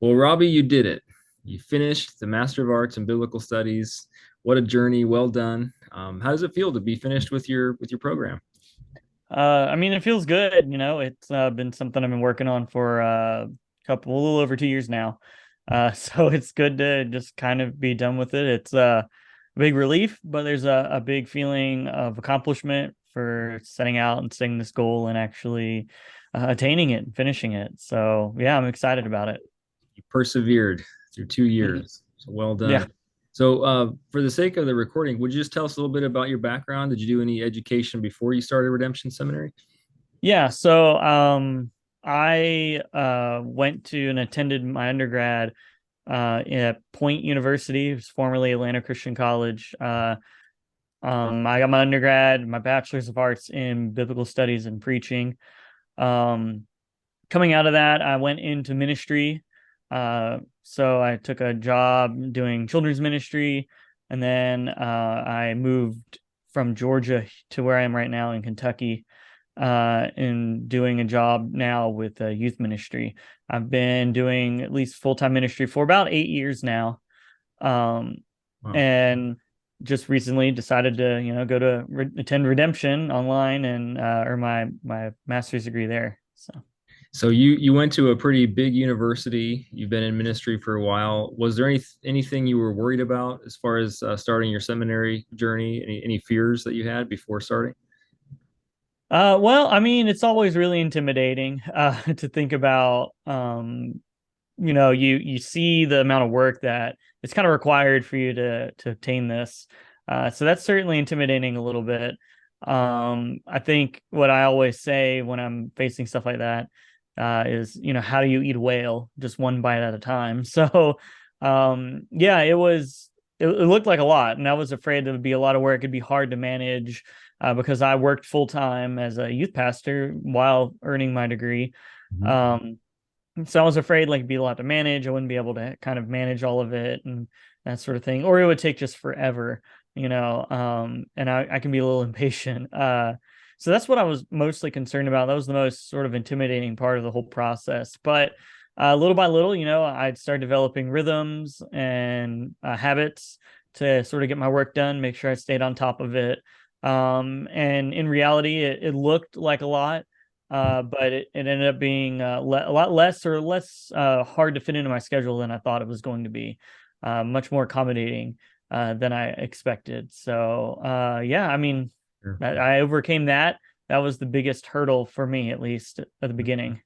Well, Robbie, you did it. You finished the Master of Arts in Biblical Studies. What a journey. Well done. How does it feel to be finished with your program? I mean, it feels good. It's been something I've been working on for a little over 2 years now. So it's good to just kind of be done with it. It's a big relief, but there's a big feeling of accomplishment for setting out and setting this goal and actually attaining it and finishing it. So yeah, I'm excited about it. You persevered through two Mhm. years. So well Yeah. done. So, for the sake of the recording, would you just tell us a little bit about your background? Did you do any education before you started Redemption Seminary? Yeah, so I went to and attended my undergrad at Point University, it was formerly Atlanta Christian College. I got my undergrad, my bachelor's of arts in biblical studies and preaching. Um, Coming out of that, I went into ministry. So I took a job doing children's ministry, and then I moved from Georgia to where I am right now in Kentucky, in doing a job now with youth ministry. I've been doing at least full-time ministry for about 8 years now. Um, Wow. and just recently decided to, go to attend Redemption online and earn my master's degree there. So. So you went to a pretty big university. You've been in ministry for a while. Was there anything you were worried about as far as starting your seminary journey? Any fears that you had before starting? Well, I mean, it's always really intimidating to think about. You see the amount of work that it's kind of required for you to obtain this. So that's certainly intimidating a little bit. I think what I always say when I'm facing stuff like that is, how do you eat a whale? Just one bite at a time. So, yeah, it looked like a lot, and I was afraid it would be a lot of work. It'd be hard to manage because I worked full time as a youth pastor while earning my degree. Mhm. Um, so I was afraid like it'd be a lot to manage. I wouldn't be able to kind of manage all of it and that sort of thing, or it would take just forever, and I can be a little impatient. So that's what I was mostly concerned about. That was the most sort of intimidating part of the whole process. But little by little, I'd start developing rhythms and habits to sort of get my work done, make sure I stayed on top of it. And in reality, it looked like a lot, but it ended up being a lot less hard to fit into my schedule than I thought it was going to be. Much more accommodating than I expected. So yeah, I mean, Sure. I overcame that. That was the biggest hurdle for me, at least at the beginning.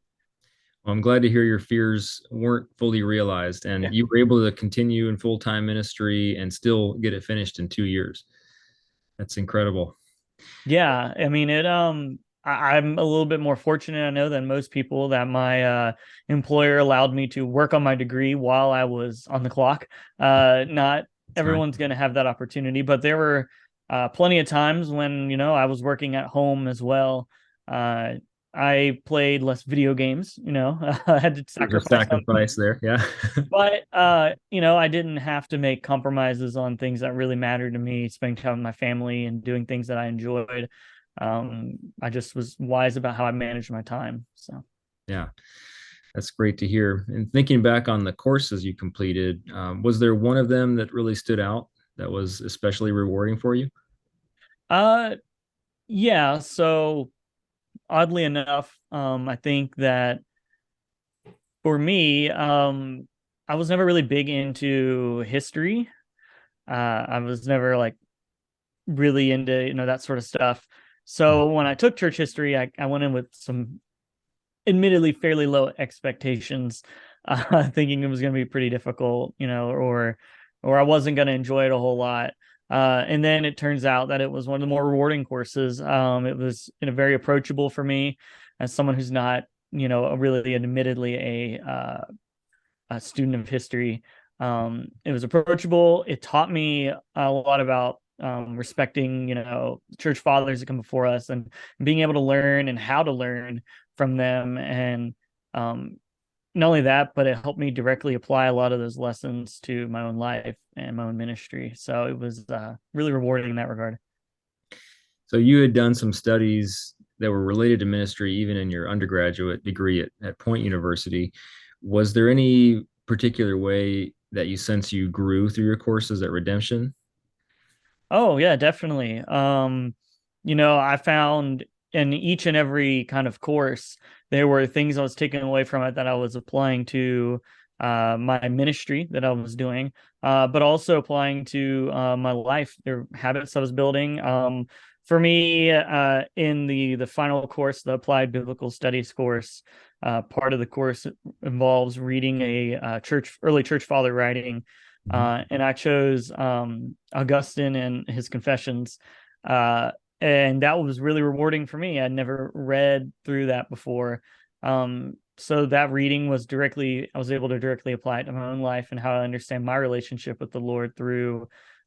Well, I'm glad to hear your fears weren't fully realized Yeah. and you were able to continue in full-time ministry and still get it finished in 2 years. That's incredible. Yeah, I mean I'm a little bit more fortunate, I know, than most people that my employer allowed me to work on my degree while I was on the clock. Not It's nice. everyone's going to have that opportunity, but there were plenty of times when, I was working at home as well. Uh, I played less video games, I had to There's a sacrifice some sacrifice there. Yeah. but I didn't have to make compromises on things that really mattered to me, spending time with my family and doing things that I enjoyed. I just was wise about how I managed my time. So Yeah. That's great to hear. And thinking back on the courses you completed, was there one of them that really stood out that was especially rewarding for you? uh yeah, so oddly enough, I think that for me, I was never really big into history. I was never like really into, that sort of stuff. So when I took church history, I went in with some admittedly fairly low expectations, thinking it was going to be pretty difficult, or I wasn't going to enjoy it a whole lot. And then it turns out that it was one of the more rewarding courses. It was, very approachable for me as someone who's not, really admittedly a student of history. It was approachable. It taught me a lot about respecting, church fathers that come before us and being able to learn and how to learn from them. And um, not only that, but it helped me directly apply a lot of those lessons to my own life and my own ministry. So it was really rewarding in that regard. So you had done some studies that were related to ministry, even in your undergraduate degree at Point University. Was there any particular way that you sense you grew through your courses at Redemption? Oh yeah, definitely. I found in each and every kind of course, there were things I was taking away from it that I was applying to my ministry that I was doing, but also applying to my life, their habits I was building. For me, in the final course, the Applied Biblical Studies course, part of the course involves reading a early church father writing, Mhm. and I chose Augustine and his Confessions. Uh, and that was really rewarding for me. I'd never read through that before. So that reading I was able to directly apply it to my own life and how I understand my relationship with the Lord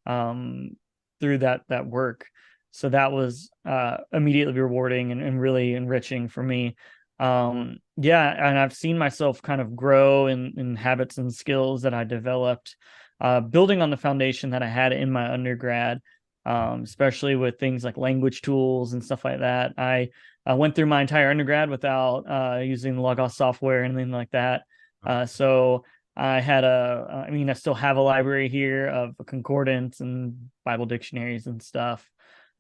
um, through that work. So that was immediately rewarding and really enriching for me. Yeah, and I've seen myself kind of grow in habits and skills that I developed building on the foundation that I had in my undergrad, especially with things like language tools and stuff like that. I went through my entire undergrad without using Logos software or anything like that. So I still have a library here of concordance and Bible dictionaries and stuff.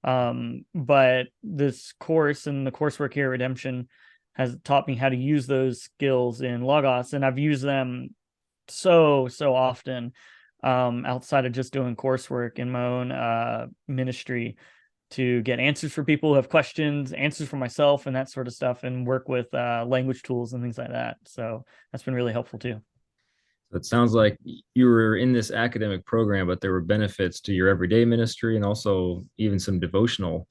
But this course and the coursework here at Redemption has taught me how to use those skills in Logos, and I've used them so often outside of just doing coursework in my own ministry to get answers for people who have questions, answers for myself, and that sort of stuff, and work with language tools and things like that. So that's been really helpful too. So it sounds like you were in this academic program, but there were benefits to your everyday ministry and also even some devotional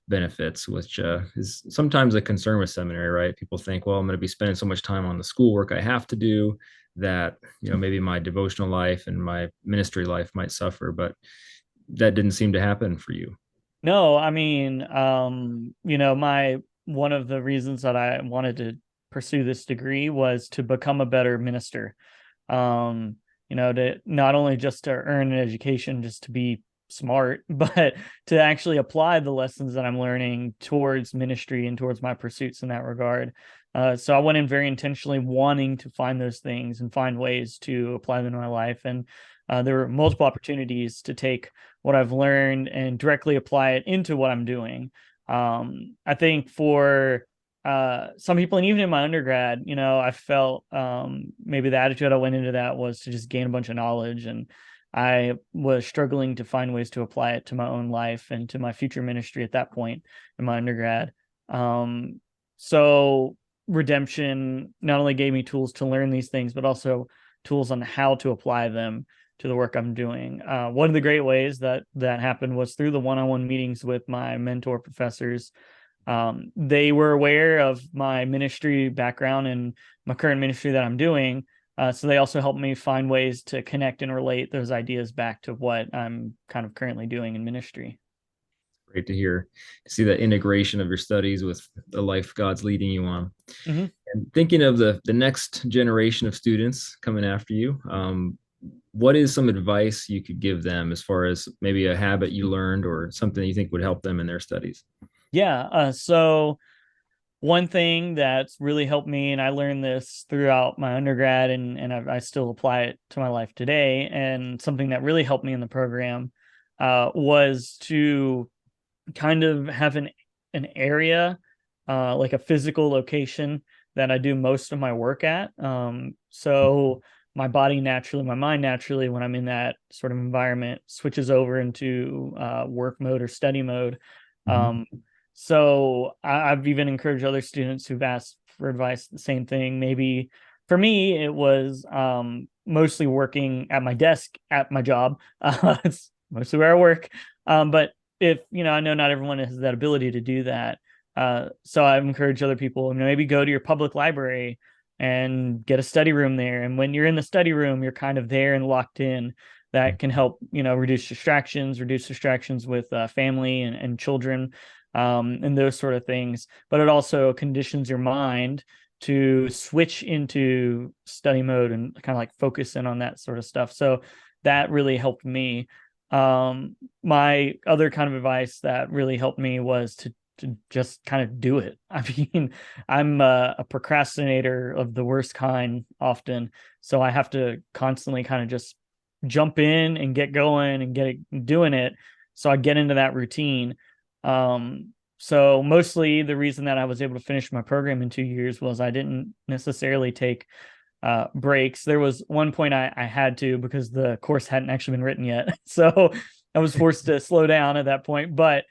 benefits, which is sometimes a concern with seminary, right? People think, well, I'm going to be spending so much time on the schoolwork I have to do that, maybe my devotional life and my ministry life might suffer, but that didn't seem to happen for you. No, I mean, my one of the reasons that I wanted to pursue this degree was to become a better minister. To not only just to earn an education, just to be smart, but to actually apply the lessons that I'm learning towards ministry and towards my pursuits in that regard. So I went in very intentionally wanting to find those things and find ways to apply them to my life. And there were multiple opportunities to take what I've learned and directly apply it into what I'm doing. I think for some people, and even in my undergrad, I felt maybe the attitude I went into that was to just gain a bunch of knowledge, and I was struggling to find ways to apply it to my own life and to my future ministry at that point in my undergrad. So Redemption not only gave me tools to learn these things, but also tools on how to apply them to the work I'm doing. One of the great ways that happened was through the one-on-one meetings with my mentor professors. They were aware of my ministry background and my current ministry that I'm doing. So they also helped me find ways to connect and relate those ideas back to what I'm kind of currently doing in ministry. Great to hear, to see that integration of your studies with the life God's leading you on. Mm-hmm. And thinking of the next generation of students coming after you, what is some advice you could give them as far as maybe a habit you learned or something you think would help them in their studies? Yeah. So one thing that's really helped me, and I learned this throughout my undergrad, and I still apply it to my life today, and something that really helped me in the program was to kind of have an area, like a physical location that I do most of my work at. So my body naturally, my mind naturally, when I'm in that sort of environment, switches over into work mode or study mode. Mhm. Um, I've even encouraged other students who've asked for advice the same thing. Maybe for me, it was mostly working at my desk at my job. It's mostly where I work. But if I know not everyone has that ability to do that. So I've encouraged other people, maybe go to your public library and get a study room there. And when you're in the study room, you're kind of there and locked in. That can help, reduce distractions with family and children, and those sort of things. But it also conditions your mind to switch into study mode and kind of like focus in on that sort of stuff. So that really helped me. My other kind of advice that really helped me was to to just kind of do it. I mean, I'm a procrastinator of the worst kind often, so I have to constantly kind of just jump in and get going and get it, doing it. So I get into that routine. So mostly the reason that I was able to finish my program in 2 years was I didn't necessarily take breaks. There was one point I had to because the course hadn't actually been written yet. So I was forced to slow down at that point. But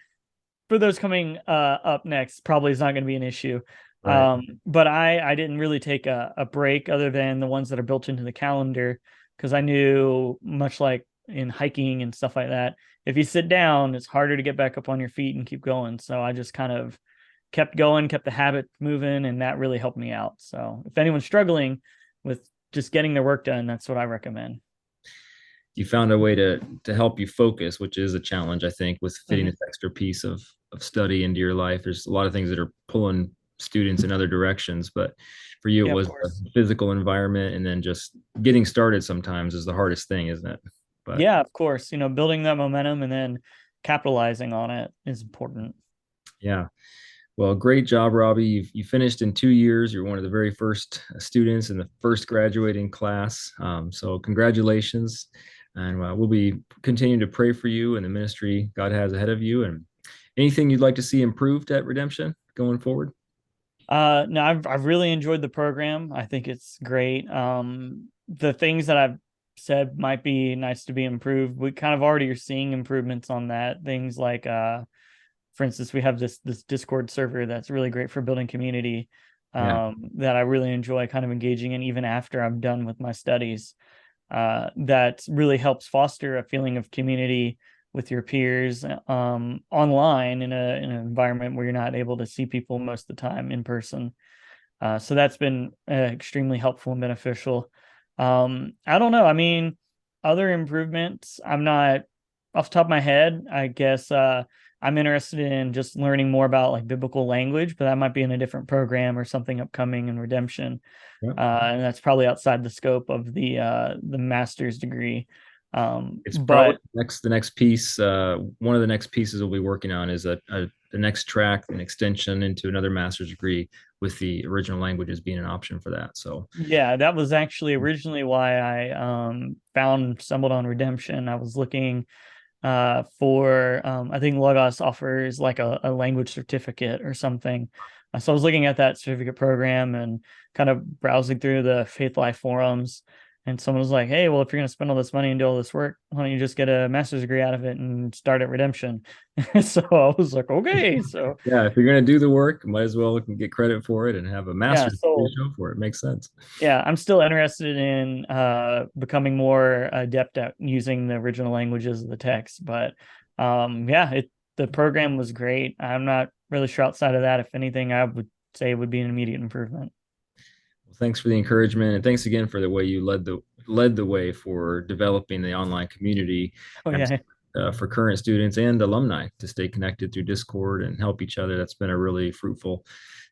for those coming up next, probably is not going to be an issue. Right. But I didn't really take a break other than the ones that are built into the calendar because I knew, much like in hiking and stuff like that, if you sit down, it's harder to get back up on your feet and keep going. So I just kind of kept going, kept the habit moving, and that really helped me out. So if anyone's struggling with just getting their work done, that's what I recommend. You found a way to help you focus, which is a challenge, I think, with fitting Mhm. this extra piece of study into your life. There's a lot of things that are pulling students in other directions, but for you, it Yeah, of was course. the physical environment, and then just getting started sometimes is the hardest thing, isn't it? But Yeah, of course. Building that momentum and then capitalizing on it is important. yeah. Well, great job, Robbie. You finished in 2 years. You're one of the very first students in the first graduating class. So congratulations. And we'll be continuing to pray for you and the ministry God has ahead of you. And anything you'd like to see improved at Redemption going forward? No, I've really enjoyed the program. I think it's great. The things that I've said might be nice to be improved. We kind of already are seeing improvements on that. Things like for instance, we have this Discord server that's really great for building community, Yeah, that I really enjoy kind of engaging in even after I'm done with my studies. That really helps foster a feeling of community with your peers online in an environment where you're not able to see people most of the time in person. So that's been extremely helpful and beneficial. I don't know. I mean, other improvements, I'm not off the top of my head. I guess I'm interested in just learning more about like biblical language, but that might be in a different program or something upcoming in Redemption. yeah. And that's probably outside the scope of the master's degree. It's probably But the next piece. One of the next pieces we'll be working on is the next track, an extension into another master's degree with the original languages being an option for that. So yeah, that was actually originally why I stumbled on Redemption. I was looking for I think Logos offers like a language certificate or something. So I was looking at that certificate program and kind of browsing through the Faith Life forums. And someone was like, "Hey, well, if you're going to spend all this money and do all this work, why don't you just get a master's degree out of it and start at Redemption?" So I was like, "Okay." So yeah, if you're going to do the work, might as well get credit for it and have a yeah, master's degree to so show for it. Makes sense. yeah, I'm still interested in becoming more adept at using the original languages of the text. But yeah, the program was great. I'm not really sure outside of that. If anything, I would say it would be an immediate improvement. Well, thanks for the encouragement, and thanks again for the way you led the way for developing the online community Oh and yeah, for current students and alumni to stay connected through Discord and help each other. That's been a really fruitful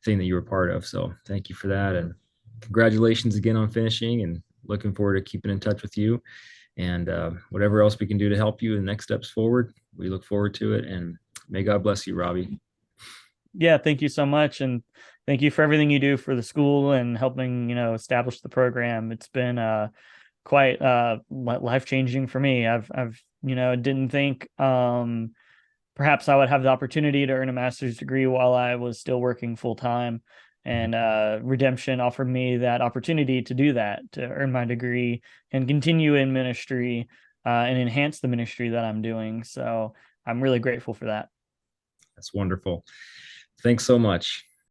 thing that you were part of. So thank you for that, and congratulations again on finishing. And looking forward to keeping in touch with you. And whatever else we can do to help you in the next steps forward, we look forward to it. And may God bless you, Robbie. yeah. Thank you so much, and thank you for everything you do for the school and helping establish the program. It's been quite life changing for me. I've didn't think perhaps I would have the opportunity to earn a master's degree while I was still working full time. And Redemption offered me that opportunity to do that, to earn my degree and continue in ministry and enhance the ministry that I'm doing. So I'm really grateful for that. That's wonderful. Thanks so much.